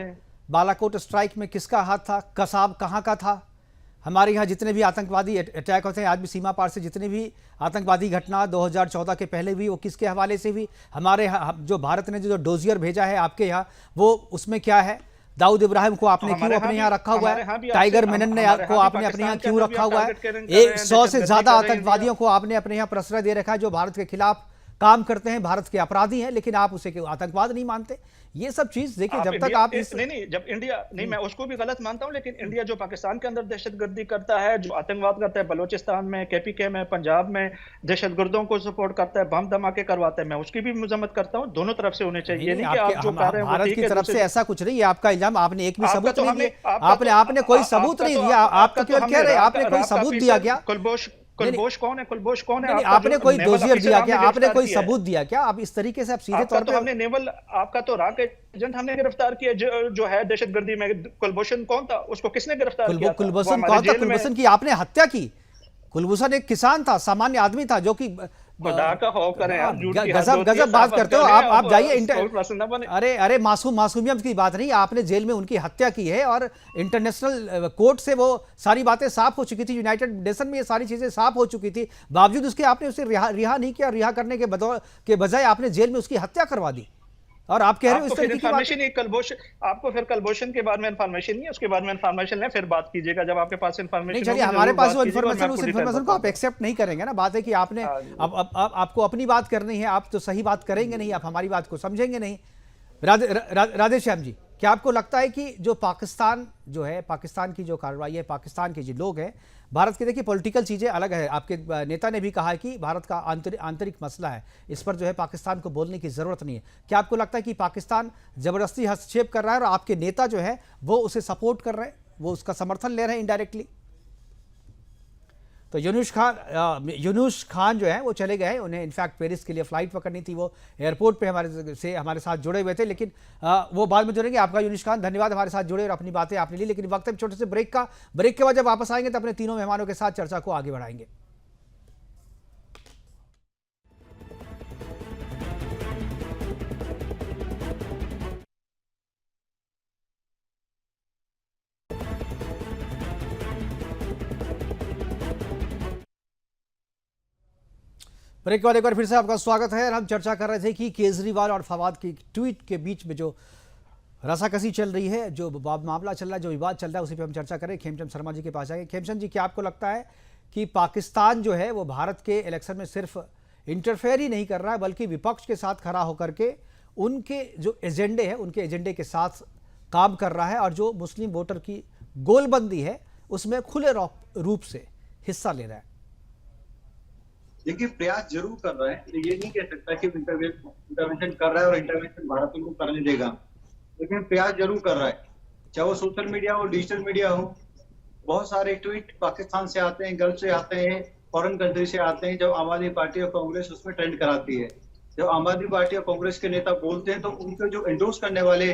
बालाकोट स्ट्राइक में किसका हाथ था? कसाब कहाँ का था? हमारे यहाँ जितने भी आतंकवादी अटैक होते हैं, आज भी सीमा पार से जितने भी आतंकवादी घटना 2014 के पहले भी, वो किसके हवाले से हुई? हमारे जो भारत ने जो डोजियर भेजा है आपके यहाँ, वो उसमें क्या है? दाऊद इब्राहिम को आपने क्यों अपने यहाँ रखा हुआ है? टाइगर मेनन ने को आपने अपने यहाँ क्यों रखा हुआ है? 100 से ज्यादा आतंकवादियों को आपने अपने यहाँ प्रश्रय दे रखा है, जो भारत के खिलाफ काम करते हैं, भारत के अपराधी हैं, लेकिन आप उसे आतंकवाद नहीं मानते। ये सब चीज देखिए, जब तक आप जब इंडिया नहीं, मैं उसको भी गलत मानता हूं, लेकिन इंडिया जो पाकिस्तान के अंदर दहशतगर्दी करता है, जो आतंकवाद करता है, बलोचिस्तान में, KPK में, पंजाब में दहशतगर्दों को सपोर्ट करता है, बम धमाके करवाता है, मैं उसकी भी मजम्मत करता हूं। दोनों तरफ से होने चाहिए। नहीं कि आप जो कह रहे हैं भारत की तरफ से ऐसा कुछ नहीं है। आपका इल्जाम, आपने एक भी सबूत नहीं दिया, आपने कोई सबूत नहीं दिया। आप तो केवल कह रहे हैं, आपने कोई सबूत दिया क्या? कुलभूषण कौन है? कुलभूषण कौन है? आपने कोई डोजियर दिया क्या? आपने कोई सबूत दिया क्या? आप इस तरीके से आप सीधे तौर पे, हमने नेवल, आपका तो राक एजेंट हमने गिरफ्तार किया, जो है दहशतगर्दी में। कुलभूषण कौन था? उसको किसने गिरफ्तार किया? कुलभूषण कौन था? कुलभूषण की आपने हत्या की। कुलभूषण एक किसान था, सामान्य आदमी था, जो कि खुदा का खौफ करें आप, गजब बात करते हो आप जाइए। अरे मासूमियत की बात नहीं, आपने जेल में उनकी हत्या की है, और इंटरनेशनल कोर्ट से वो सारी बातें साफ हो चुकी थी, यूनाइटेड नेशन में ये सारी चीजें साफ हो चुकी थी। बावजूद उसके आपने उसे रिहा नहीं किया। रिहा करने के बजाय आपने जेल में उसकी हत्या करवा दी, और आप कह रहे हो इस तरह की बात। आपको फिर कुलभूषण के बारे में इन्फॉर्मेशन नहीं है, उसके बारे में इन्फॉर्मेशन है, फिर बात कीजिएगा जब आपके पास इन्फॉर्मेशन। चलिए, हमारे पास वो इन्फॉर्मेशन, उस इन्फॉर्मेशन को आप एक्सेप्ट नहीं करेंगे ना। बात है कि आपने आपको अपनी बात करनी है, आप तो सही बात करेंगे नहीं, आप हमारी बात को समझेंगे नहीं। राधेश्याम जी, क्या आपको लगता है कि जो पाकिस्तान जो है, पाकिस्तान की जो कार्रवाई है, पाकिस्तान के जो लोग हैं, भारत के, देखिए पॉलिटिकल चीज़ें अलग है, आपके नेता ने भी कहा है कि भारत का आंतरिक मसला है, इस पर जो है पाकिस्तान को बोलने की ज़रूरत नहीं है। क्या आपको लगता है कि पाकिस्तान ज़बरदस्ती हस्तक्षेप कर रहा है, और आपके नेता जो है वो उसे सपोर्ट कर रहे हैं, वो उसका समर्थन ले रहे हैं इनडायरेक्टली? तो यूनुस खान जो है वो चले गए, उन्हें इनफैक्ट पेरिस के लिए फ़्लाइट पकड़नी थी, वो एयरपोर्ट पे हमारे साथ जुड़े हुए थे, लेकिन वो बाद में जुड़ेंगे। आपका यूनुस खान धन्यवाद हमारे साथ जुड़े और अपनी बातें आपने ली। लेकिन वक्त है छोटे से ब्रेक का। ब्रेक के बाद जब वापस आएंगे तो अपने तीनों मेहमानों के साथ चर्चा को आगे बढ़ाएंगे। ब्रेक के बाद एक बार फिर से आपका स्वागत है। हम चर्चा कर रहे थे कि केजरीवाल और फवाद की ट्वीट के बीच में जो रसाकसी चल रही है, जो मामला चल रहा है, जो विवाद चल रहा है, उसी पे हम चर्चा करें। खेमचंद शर्मा जी के पास आएंगे। खेमचंद जी, क्या आपको लगता है कि पाकिस्तान जो है वो भारत के इलेक्शन में सिर्फ इंटरफेयर ही नहीं कर रहा है, बल्कि विपक्ष के साथ खड़ा होकर के उनके जो एजेंडे हैं उनके एजेंडे के साथ काम कर रहा है, और जो मुस्लिम वोटर की गोलबंदी है उसमें खुले रूप से हिस्सा ले रहा है? देखिए, प्रयास जरूर कर रहा है, ये नहीं कह सकता कि इंटरवेंशन कर रहा है और इंटरवेंशन भारत उनको करने देगा, लेकिन प्रयास जरूर कर रहा है। चाहे वो सोशल मीडिया हो, डिजिटल मीडिया हो, बहुत सारे ट्वीट पाकिस्तान से आते हैं, गल्फ से आते हैं, फॉरेन कंट्री से आते हैं। जब आम आदमी पार्टी और कांग्रेस उसमें ट्रेंड कराती है, जब आम आदमी पार्टी और कांग्रेस के नेता बोलते हैं तो उनके जो एंडोर्स करने वाले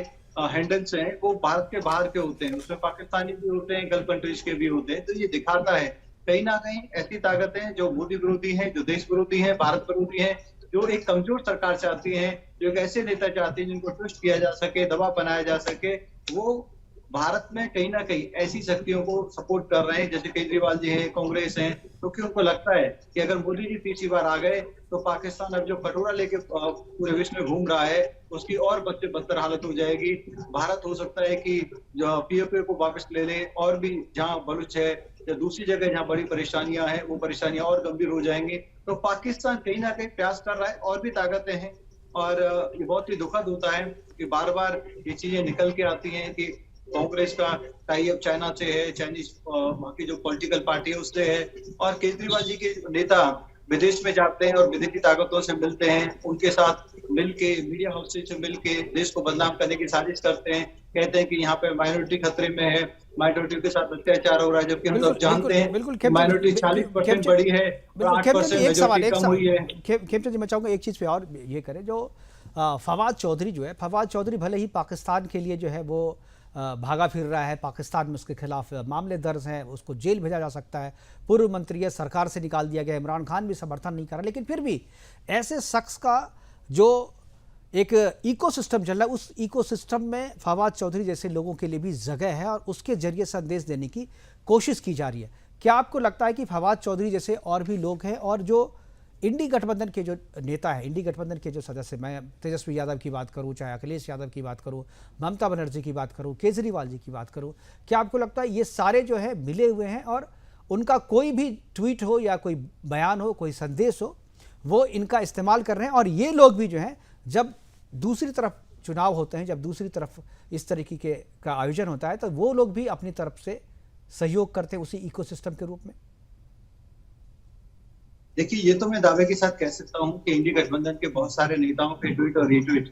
हैंडल्स हैं वो भारत के बाहर के होते हैं, उसमें पाकिस्तानी भी होते हैं, गल्फ कंट्रीज के भी होते हैं। तो ये दिखाता है कहीं ना कहीं ऐसी ताकतें जो मोदी विरोधी हैं, जो देश विरोधी हैं, भारत विरोधी हैं, जो एक कमजोर सरकार चाहती हैं, जो एक ऐसे नेता चाहती हैं जिनको ट्विस्ट किया जा सके, दबाव बनाया जा सके, वो भारत में कहीं ना कहीं ऐसी शक्तियों को सपोर्ट कर रहे हैं, जैसे केजरीवाल जी हैं, कांग्रेस हैं, क्योंकि उनको लगता है कि अगर मोदी जी तीसरी बार आ गए तो पाकिस्तान अब जो कटोरा लेके पूरे विश्व में घूम रहा है उसकी और बदतर हालत हो जाएगी। भारत हो सकता है कि जो पीओके को वापस ले ले, और भी जहां बलूच है या दूसरी जगह जहां बड़ी परेशानियां हैं वो परेशानियां और गंभीर हो जाएंगी। तो पाकिस्तान कहीं ना कहीं प्रयास कर रहा है, और भी ताकतें हैं, और ये बहुत ही दुखद होता है कि बार बार ये चीजें निकल के आती हैं कि कांग्रेस का टाई अप चाइना से है, चाइनीज बाकी जो पॉलिटिकल पार्टी है उससे है, और केजरीवाल जी के नेता विदेश में जाते हैं और विदेशी ताकतों से मिलते हैं, उनके साथ मिलके मीडिया हाउसेज से मिलके देश को बदनाम करने की साजिश करते हैं, कहते हैं कि यहाँ पे माइनॉरिटी खतरे में है, माइनॉरिटी के साथ अत्याचार हो रहा है, जबकि हम सब जानते हैं माइनॉरिटी 40% बढ़ी है, 8% मेजॉरिटी कम हुई है। खेमचंद जी, मैं चाहूंगा एक चीज पे और ये करें, जो फवाद चौधरी जो है, फवाद चौधरी भले ही पाकिस्तान के लिए जो है वो भागा फिर रहा है, पाकिस्तान में उसके खिलाफ मामले दर्ज हैं, उसको जेल भेजा जा सकता है, पूर्व मंत्री है, सरकार से निकाल दिया गया, इमरान खान भी समर्थन नहीं कर रहा, लेकिन फिर भी ऐसे शख्स का जो एक इकोसिस्टम चल रहा है, उस इकोसिस्टम में फवाद चौधरी जैसे लोगों के लिए भी जगह है और उसके जरिए संदेश देने की कोशिश की जा रही है। क्या आपको लगता है कि फवाद चौधरी जैसे और भी लोग हैं, और जो इंडी गठबंधन के जो नेता है, इंडी गठबंधन के जो सदस्य, मैं तेजस्वी यादव की बात करूं, चाहे अखिलेश यादव की बात करूं, ममता बनर्जी की बात करूं, केजरीवाल जी की बात करूं, क्या आपको लगता है ये सारे जो है मिले हुए हैं और उनका कोई भी ट्वीट हो या कोई बयान हो, कोई संदेश हो, वो इनका इस्तेमाल कर रहे हैं? और ये लोग भी जो हैं, जब दूसरी तरफ चुनाव होते हैं, जब दूसरी तरफ इस तरीके का आयोजन होता है, तो वो लोग भी अपनी तरफ से सहयोग करते हैं उसी इकोसिस्टम के रूप में? देखिए, ये तो मैं दावे के साथ कह सकता हूँ कि इंडी गठबंधन के बहुत सारे नेताओं के ट्वीट और रीट्वीट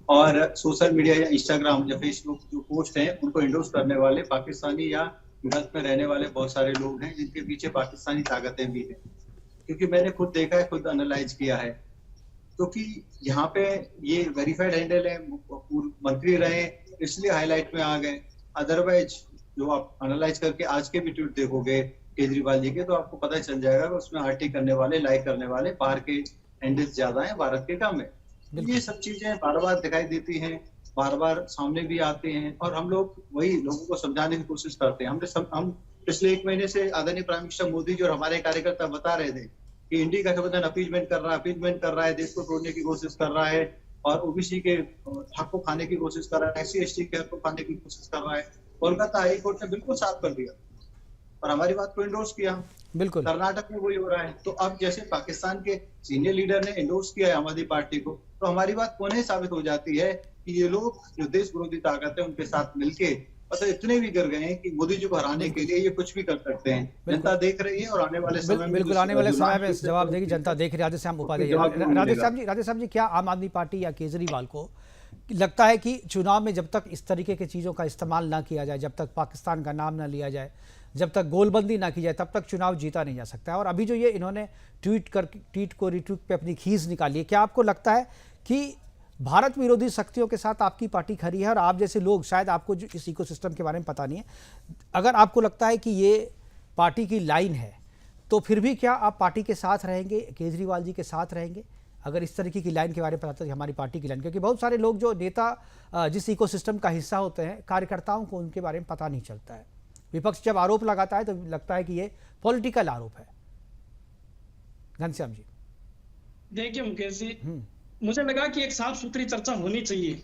और सोशल मीडिया या इंस्टाग्राम या फेसबुक जो पोस्ट हैं उनको एंडोर्स करने वाले पाकिस्तानी या गल्फ में रहने वाले बहुत सारे लोग हैं, जिनके पीछे पाकिस्तानी ताकतें भी हैं। क्योंकि मैंने खुद देखा है, खुद एनालाइज किया है, क्योंकि यहाँ पे ये वेरीफाइड हैंडल है, पूर्व मंत्री रहे इसलिए हाईलाइट में आ गए। अदरवाइज जो आप एनालाइज करके आज के भी ट्वीट देखोगे केजरीवाल जी के, तो आपको पता चल जाएगा कि उसमें आरटी करने वाले, लाइक करने वाले बाहर के हैंडल्स ज्यादा हैं, भारत के कम है। ये सब चीजें बार बार दिखाई देती हैं, बार बार सामने भी आते हैं, और हम लोग वही लोगों को समझाने की कोशिश करते हैं। हम पिछले 1 महीने से आदरणीय प्राइम मिनिस्टर मोदी जी और हमारे कार्यकर्ता बता रहे थे कि इंडी गठबंधन अपीजमेंट कर रहा है, देश को तोड़ने की कोशिश कर रहा है, और ओबीसी के हक को खाने की कोशिश कर रहा है, SC/ST के हक को खाने की कोशिश कर रहा है। कोलकाता हाई कोर्ट ने बिल्कुल साफ कर दिया और हमारी बात को एंडोर्स किया। बिल्कुल कर्नाटक में वही हो रहा है। तो अब जैसे पाकिस्तान के सीनियर लीडर ने एंडोर्स किया है आम आदमी पार्टी को, तो हमारी बात पुनः साबित हो जाती है कि ये लोग जो देश विरोधी ताकत है उनके साथ मिलके मतलब इतने भी कर गए हैं कि मोदी जी को हराने के लिए ये कुछ भी कर सकते हैं। जनता देख रही है और आने वाले समय में बिल्कुल आने वाले समय में जवाब देगी जनता, देख रही। राधेश्याम उपाध्याय, राधेश्याम जी, क्या आम आदमी पार्टी या केजरीवाल को लगता है कि चुनाव में जब तक इस तरीके की चीज़ों का इस्तेमाल ना किया जाए, जब तक पाकिस्तान का नाम ना लिया जाए, जब तक गोलबंदी ना की जाए, तब तक चुनाव जीता नहीं जा सकता है। और अभी जो ये इन्होंने ट्वीट को रिट्वीट पे अपनी खींच निकाली है, क्या आपको लगता है कि भारत विरोधी शक्तियों के साथ आपकी पार्टी खड़ी है? और आप जैसे लोग, शायद आपको जो इस इकोसिस्टम के बारे में पता नहीं है, अगर आपको लगता है कि ये पार्टी की लाइन है, तो फिर भी क्या आप पार्टी के साथ रहेंगे, केजरीवाल जी के साथ रहेंगे, अगर इस तरीके की लाइन के बारे में पता चले हमारी पार्टी की लाइन? क्योंकि बहुत सारे लोग जो नेता जिस इकोसिस्टम का हिस्सा होते हैं, कार्यकर्ताओं को उनके बारे में पता नहीं चलता है। विपक्ष जब आरोप लगाता है तो लगता है कि ये पॉलिटिकल आरोप है। घनश्याम जी। देखिए मुकेश जी, मुझे लगा कि एक साफ सुथरी चर्चा होनी चाहिए,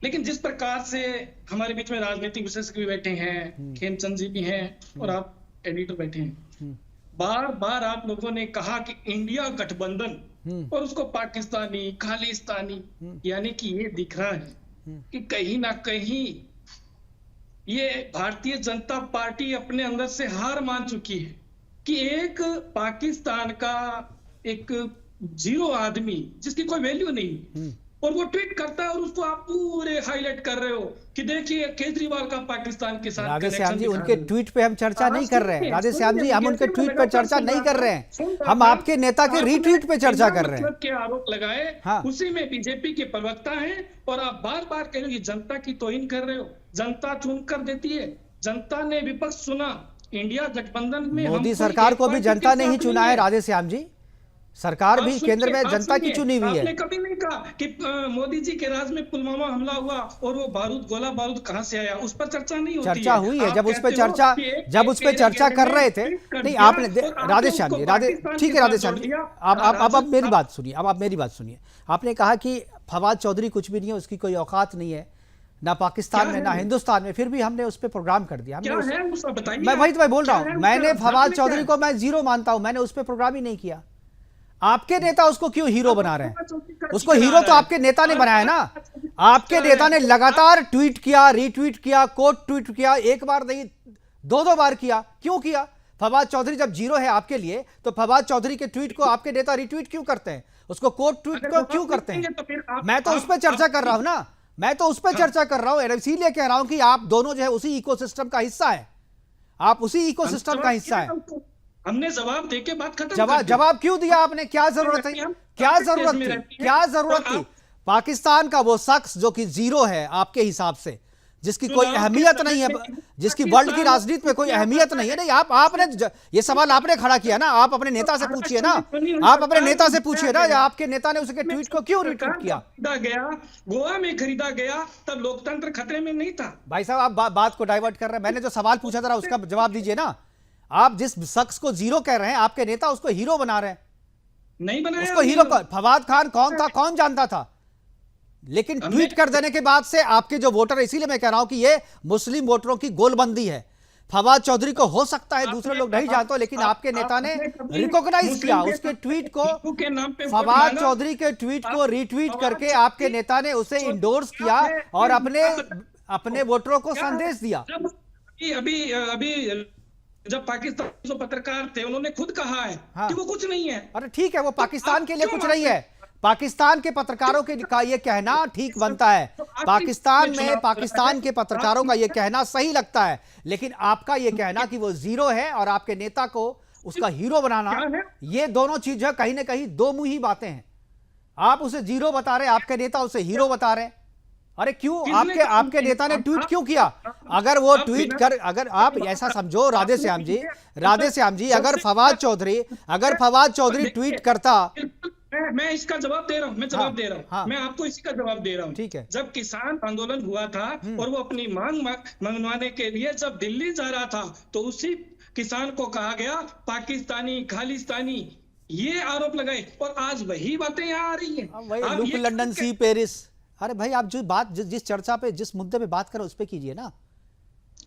लेकिन जिस प्रकार से हमारे बीच में राजनीतिक विशेषज्ञ भी बैठे हैं, खेमचंद जी भी हैं और आप एडिटर बैठे हैं, बार बार आप लोगों ने कहा कि इंडिया गठबंधन और उसको पाकिस्तानी, खालिस्तानी, यानी कि ये दिख रहा है कि कहीं ना कहीं ये भारतीय जनता पार्टी अपने अंदर से हार मान चुकी है कि एक पाकिस्तान का एक जीरो आदमी जिसकी कोई वैल्यू नहीं, और वो ट्वीट करता है और उसको आप पूरे हाईलाइट कर रहे हो कि देखिए केजरीवाल का पाकिस्तान के साथ राधेश्याम जी, उनके ट्वीट पे हम चर्चा नहीं कर रहे हैं। राधेश्याम जी, हम उनके ट्वीट पे चर्चा नहीं कर रहे हैं, हम आपके नेता के रीट्वीट पे चर्चा कर रहे हैं। के आरोप लगाए, हाँ। उसी में बीजेपी के प्रवक्ता हैं और आप बार बार कह रहे हो जनता की तौहीन कर रहे हो। जनता चुन कर देती है, जनता ने विपक्ष चुना। इंडिया गठबंधन में मोदी सरकार को भी जनता ने ही चुना है राधेश्याम जी, सरकार भी केंद्र में जनता की चुनी हुई है। आपने कभी नहीं कहा कि मोदी जी के राज में पुलवामा हमला हुआ और वो गोला बारूद कहां से आया, उस पर चर्चा नहीं होती। चर्चा हुई है, जब उस पर चर्चा कर रहे थे। नहीं, आपने राधेश्याम जी, ठीक है राधेश्याम जी, अब मेरी बात सुनिए, अब आप मेरी बात सुनिए। आपने कहा कि फवाद चौधरी कुछ भी नहीं है, उसकी कोई औकात नहीं है, ना पाकिस्तान में ना हिंदुस्तान में, फिर भी हमने उस पर प्रोग्राम कर दिया। मैं वही तो मैं बोल रहा हूँ, मैंने फवाद चौधरी को मैं जीरो मानता हूं, मैंने उस पर प्रोग्राम ही नहीं किया। आपके नेता उसको क्यों हीरो बना रहे हैं? उसको हीरो तो आपके नेता ने बनाया ना। आपके नेता ने लगातार ट्वीट किया, रीट्वीट किया, कोट ट्वीट किया, एक बार नहीं 2-2 बार किया। क्यों किया? फवाद चौधरी जब जीरो है आपके लिए, तो फवाद चौधरी के ट्वीट को आपके नेता रीट्वीट क्यों करते हैं, उसको कोट ट्वीट को क्यों करते हैं? मैं तो उस पर चर्चा कर रहा हूं ना, मैं तो उस पर चर्चा कर रहा हूं, इसीलिए कह रहा हूं कि आप दोनों जो है उसी इकोसिस्टम का हिस्सा है, आप उसी इकोसिस्टम का हिस्सा है। हमने जवाब देके बात खत्म। जवाब क्यों दिया आपने? क्या जरूरत है? क्या जरूरत थी? पाकिस्तान का वो शख्स जो कि जीरो है आपके हिसाब से, जिसकी कोई अहमियत नहीं है, जिसकी वर्ल्ड की राजनीति में कोई अहमियत नहीं है। नहीं, आपने ये सवाल आपने खड़ा किया ना, आप अपने नेता से पूछिए ना, आप अपने नेता से पूछिए ना, आपके नेता ने उसके ट्वीट को क्यों रिट्वीट किया? गया गोवा में खरीदा गया, तब लोकतंत्र खतरे में नहीं था। भाई साहब, आप बात को डाइवर्ट कर रहे हैं। मैंने जो सवाल पूछा था उसका जवाब दीजिए ना। आप जिस शख्स को जीरो कह रहे हैं, आपके नेता उसको हीरो बना रहे हैं। नहीं बनाया उसको हीरो। फवाद खान कौन था, कौन जानता था? लेकिन ट्वीट कर देने के बाद से आपके जो वोटर, इसीलिए मैं कह रहा हूं कि ये मुस्लिम वोटरों की गोलबंदी है। फवाद चौधरी को हो सकता है दूसरे लोग नहीं जानते, लेकिन आपके नेता ने रिकॉग्नाइज किया उसके ट्वीट को, फवाद चौधरी के ट्वीट को रीट्वीट करके आपके नेता ने उसे इंडोर्स किया और अपने वोटरों को संदेश दिया। अभी जब पाकिस्तान जो पत्रकार थे, उन्होंने खुद कहा है कि वो कुछ नहीं है। अरे ठीक है, वो पाकिस्तान के लिए कुछ नहीं है। पाकिस्तान के पत्रकारों के का ये कहना ठीक बनता है, पाकिस्तान में पाकिस्तान के पत्रकारों का ये कहना सही लगता है, लेकिन आपका ये कहना कि वो जीरो है और आपके नेता को उसका हीरो बनाना, ये दोनों चीजें कहीं ना कहीं दो मुंही बातें हैं। आप उसे जीरो बता रहे, आपके नेता उसे हीरो बता रहे। अरे क्यों? आपके नेता ने ट्वीट क्यों किया? अगर वो ट्वीट कर, अगर आप ऐसा समझो राधेश्याम जी, अगर फवाद चौधरी ट्वीट करता, मैं इसका जवाब दे रहा हूं, जवाब दे रहा हूं। हाँ। मैं आपको इसी का जवाब दे रहा हूं। ठीक है। जब किसान आंदोलन हुआ था और वो अपनी मांग मंगवाने के लिए जब दिल्ली जा रहा था, तो उसी किसान को कहा गया पाकिस्तानी, खालिस्तानी, ये आरोप लगाए, और आज वही बातें यहाँ आ रही है। लंदन सी पेरिस। अरे भाई, आप जिस चर्चा पे, जिस मुद्दे पे बात करो उस पे कीजिए ना।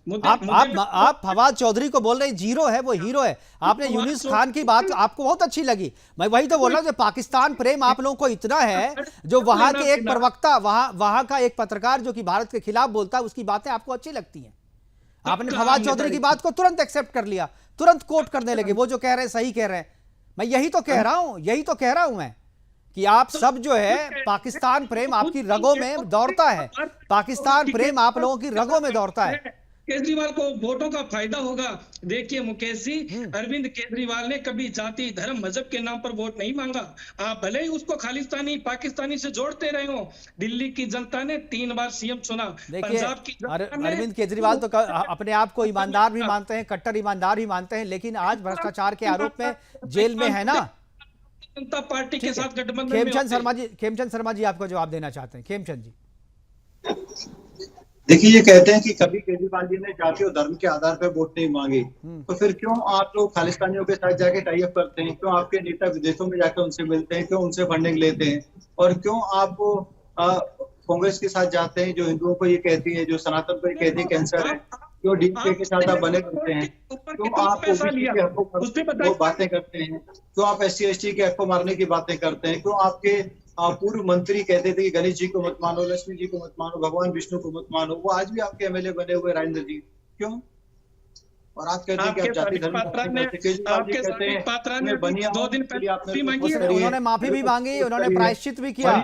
आप फवाद चौधरी को बोल रहे हैं जीरो है, वो हीरो है। आपने यूनिस खान की बात आपको बहुत अच्छी लगी। मैं वही तो बोल रहा हूं, पाकिस्तान प्रेम आप लोगों को इतना है, जो वहां के एक प्रवक्ता, वहां का एक पत्रकार जो कि भारत के खिलाफ बोलता है, उसकी बातें आपको अच्छी लगती हैं। आपने फवाद चौधरी की बात को तुरंत एक्सेप्ट कर लिया, तुरंत कोट करने लगे, वो जो कह रहे हैं सही कह रहे हैं। मैं यही तो कह रहा हूं मैं कि आप सब जो है पाकिस्तान प्रेम आपकी रगों में दौड़ता है, पाकिस्तान प्रेम आप लोगों की रगों में दौड़ता है। केजरीवाल को वोटों का फायदा होगा। देखिए मुकेश जी, अरविंद केजरीवाल ने कभी जाति धर्म मजहब के नाम पर वोट नहीं मांगा। आप भले ही उसको खालिस्तानी पाकिस्तानी से जोड़ते रहे हो, दिल्ली की जनता ने 3 बार सीएम चुना। देखिए पंजाब की अरविंद केजरीवाल तो अपने आप को ईमानदार भी मानते हैं, कट्टर ईमानदार भी मानते हैं, लेकिन आज भ्रष्टाचार के आरोप में जेल में है ना। जनता पार्टी के साथ गठबंधन में खेमचंद शर्मा जी आपको जवाब देना चाहते हैं। खेमचंद जी, देखिए, ये कहते हैं कि कभी केजरीवाल जी ने जाति और धर्म के आधार पर वोट नहीं मांगे, तो फिर क्यों आप लोग खालिस्तानियों के साथ जाके टाई अप करते हैं? क्यों आपके नेता विदेशों में जाकर उनसे मिलते हैं? क्यों उनसे फंडिंग लेते हैं? और क्यों आप कांग्रेस के साथ जाते हैं जो हिंदुओं को ये कहती है, जो सनातन को ये कहती है कैंसर है? क्यों डीपीके के साथ आप बने रहते हैं? क्यों आप ओबीसी के हकों पर वो बातें करते हैं? क्यों आप SC ST के हक को मारने की बातें करते हैं? क्यों आपके पूर्व मंत्री कहते थे कि गणेश जी को मत मानो, लक्ष्मी जी को मत मानो, भगवान विष्णु को मत मानो, वो आज भी आपके MLA बने हुए राजेंद्र जी, क्यों? और आप कहते हैं कि आप जाति धर्म उन्होंने माफी भी मांगी, उन्होंने प्रायश्चित भी किया,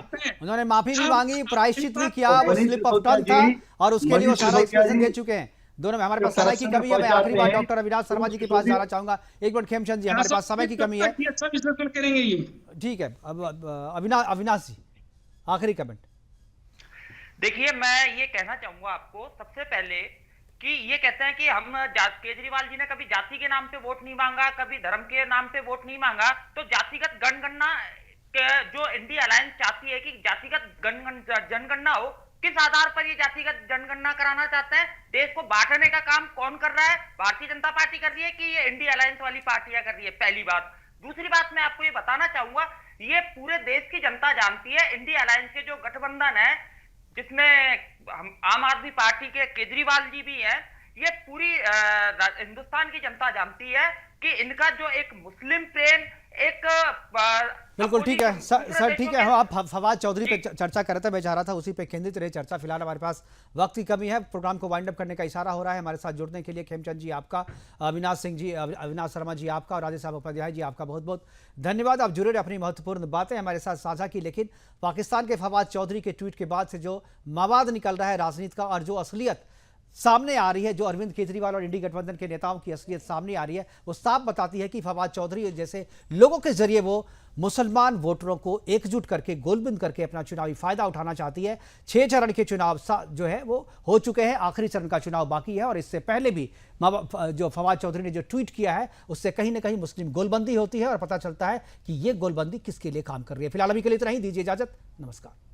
उन्होंने माफी भी मांगी, प्रायश्चित भी किया, वो स्लिप ऑफ टंग था और उसके लिए वो सारा एक्सप्रेशन दे चुके हैं। दोनों में हमारे पास समय की कमी है। मैं आखिरी बार डॉक्टर अविनाश शर्मा जी के पास जाना चाहूंगा। एक मिनट खेमचंद जी, हमारे पास समय की कमी है। अच्छा विश्लेषण करेंगे ये, ठीक है। अब अविनाश जी आखिरी कमेंट। देखिए, मैं ये कहना चाहूंगा आपको सबसे पहले कि ये कहते हैं कि हम केजरीवाल जी ने कभी जाति के नाम पे वोट नहीं मांगा, कभी धर्म के नाम पे वोट नहीं मांगा, तो जातिगत जनगणना जो इंडिया अलायंस चाहती है कि जातिगत जनगणना हो, किस आधार पर ये जातिगत जनगणना कराना चाहते हैं? देश को बांटने का काम कौन कर रहा है? भारतीय जनता पार्टी कर रही है कि ये इंडिया अलायंस वाली पार्टियां कर रही है? पहली बात। दूसरी बात मैं आपको ये बताना चाहूंगा, ये पूरे देश की जनता जानती है, इंडिया अलायंस के जो गठबंधन है जिसमें आम आदमी पार्टी के केजरीवाल जी भी हैं, ये पूरी हिंदुस्तान की जनता जानती है कि इनका जो एक मुस्लिम प्रेम, एक बिल्कुल ठीक है सर ठीक है। आप फवाद चौधरी पे चर्चा कर रहे थे, मैं चाह रहा था उसी पे केंद्रित रहे चर्चा। फिलहाल हमारे पास वक्त की कमी है, प्रोग्राम को वाइंड अप करने का इशारा हो रहा है। हमारे साथ जुड़ने के लिए खेमचंद जी आपका, अविनाश शर्मा जी आपका और राजेश उपाध्याय जी आपका बहुत बहुत धन्यवाद। आप जुड़े रहे, अपनी महत्वपूर्ण बातें हमारे साथ साझा की। लेकिन पाकिस्तान के फवाद चौधरी के ट्वीट के बाद से जो मवाद निकल रहा है राजनीति का और जो असलियत सामने आ रही है, जो अरविंद केजरीवाल और इंडी गठबंधन के नेताओं की असलियत सामने आ रही है, वो साफ बताती है कि फवाद चौधरी जैसे लोगों के जरिए वो मुसलमान वोटरों को एकजुट करके गोलबंद करके अपना चुनावी फायदा उठाना चाहती है। 6 चरण के चुनाव जो है वो हो चुके हैं, आखिरी चरण का चुनाव बाकी है और इससे पहले भी जो फवाद चौधरी ने जो ट्वीट किया है उससे कहीं ना कहीं मुस्लिम गोलबंदी होती है और पता चलता है कि ये गोलबंदी किसके लिए काम कर रही है। फिलहाल अभी के लिए इतना ही, दीजिए इजाजत, नमस्कार।